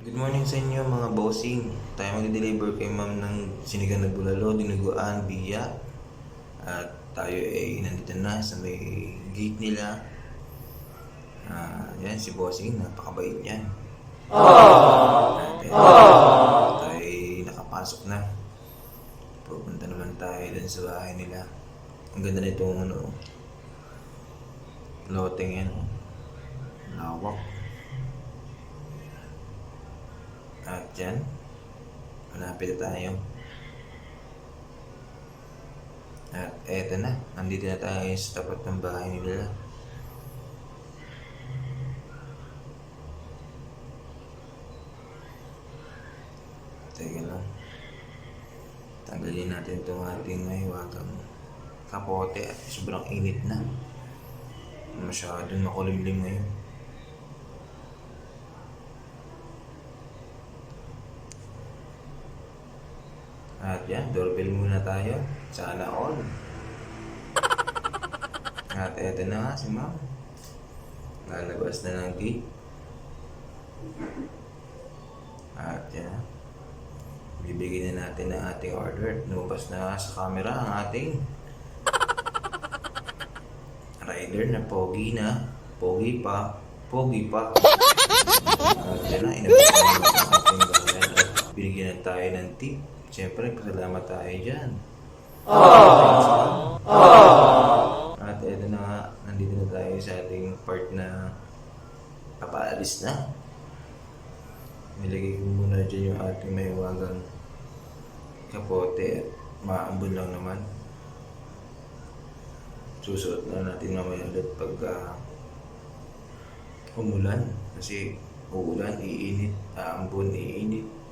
Good morning sa inyo mga bossing. Tayo mag-deliver kay ma'am ng sinigang na bulalo, dinuguan, biya. At tayo ay nandito na sa may gate nila. Yan si bossing, napakabait yan. At tayo ay nakapasok na. Pupunta naman tayo dun sa bahay nila. Ang ganda na itong loteng yan. Lawak. At yan, malapit na tayo. At eto na, nandito na tayo sa tapat ng bahay nila. Teka lang. Tanggalin natin itong ating mahiwagang kapote at sobrang init na. Masyadong makulimlim ngayon. At yan, doorbell muna tayo. Sana all. At eto na nga si ma'am. Lalabas na ng gate. At yan. Bibigyan na natin ang ating order. Lumabas na sa camera ang ating rider na pogi na. Pogi pa. Pogi pa. At yan na, inabot na ang ating bayan. At binigyan na tayo ng tip. Siyempre, pasalamat tayo dyan. At eto na nga, nandito na tayo sa ating part na papaalis na. Nilagay ko muna dyan yung ating mahiwagang kapote at maambon lang naman. Susuot na natin mamaya ulit pagka umulan. Kasi uulan, iinit, aambon, iinit.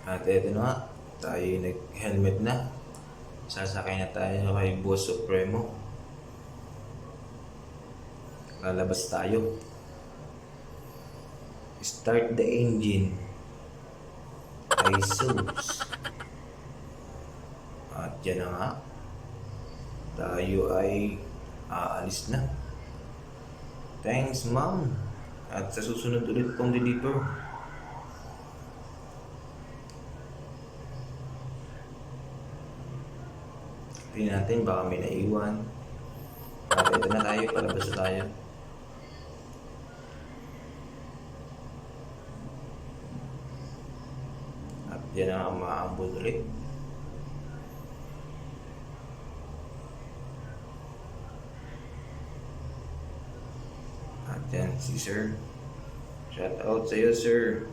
At eto na nga, tayo nag-helmet na. Sasakay na tayo kay Boss Supremo. Lalabas tayo. Start the engine. ISOs. At yan na nga. Tayo ay aalis na. Thanks, ma'am. At sa susunod ulit kong deliver. Tingnan natin, baka may naiwan. At ito na tayo, palabas na tayo. At yan ang maambon ulit. At yan si sir. Shout out sa iyo, sir.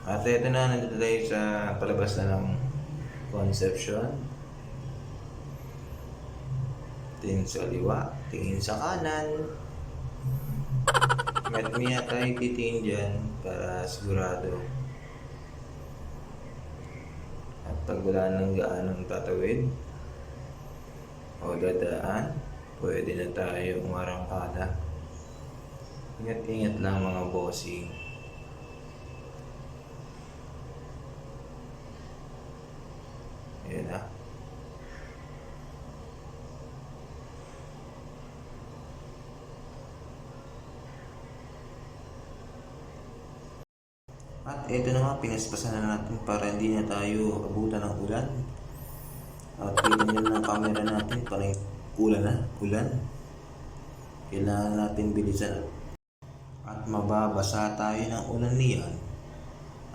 At ito na, nandito tayo sa palabas na ng Concepcion. Tingin sa kaliwa, tingin sa kanan. Met niya tayo titingin dyan para sigurado. At pag wala nang gaanong tatawid o dadaan, pwede na tayo umarangkada. Ingat-ingat lang mga bossing. Ayan na. At ito na nga, pinaspasan na natin para hindi na tayo abutan ng ulan. At kita nyo ng camera natin, parang ulan na, ulan. Kailangan natin bilisan at mababasa tayo ng ulan niyan.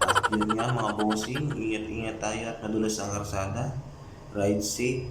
At yun nga mga bossing, ingat-ingat tayo at madulas ang karsada. Ride safe.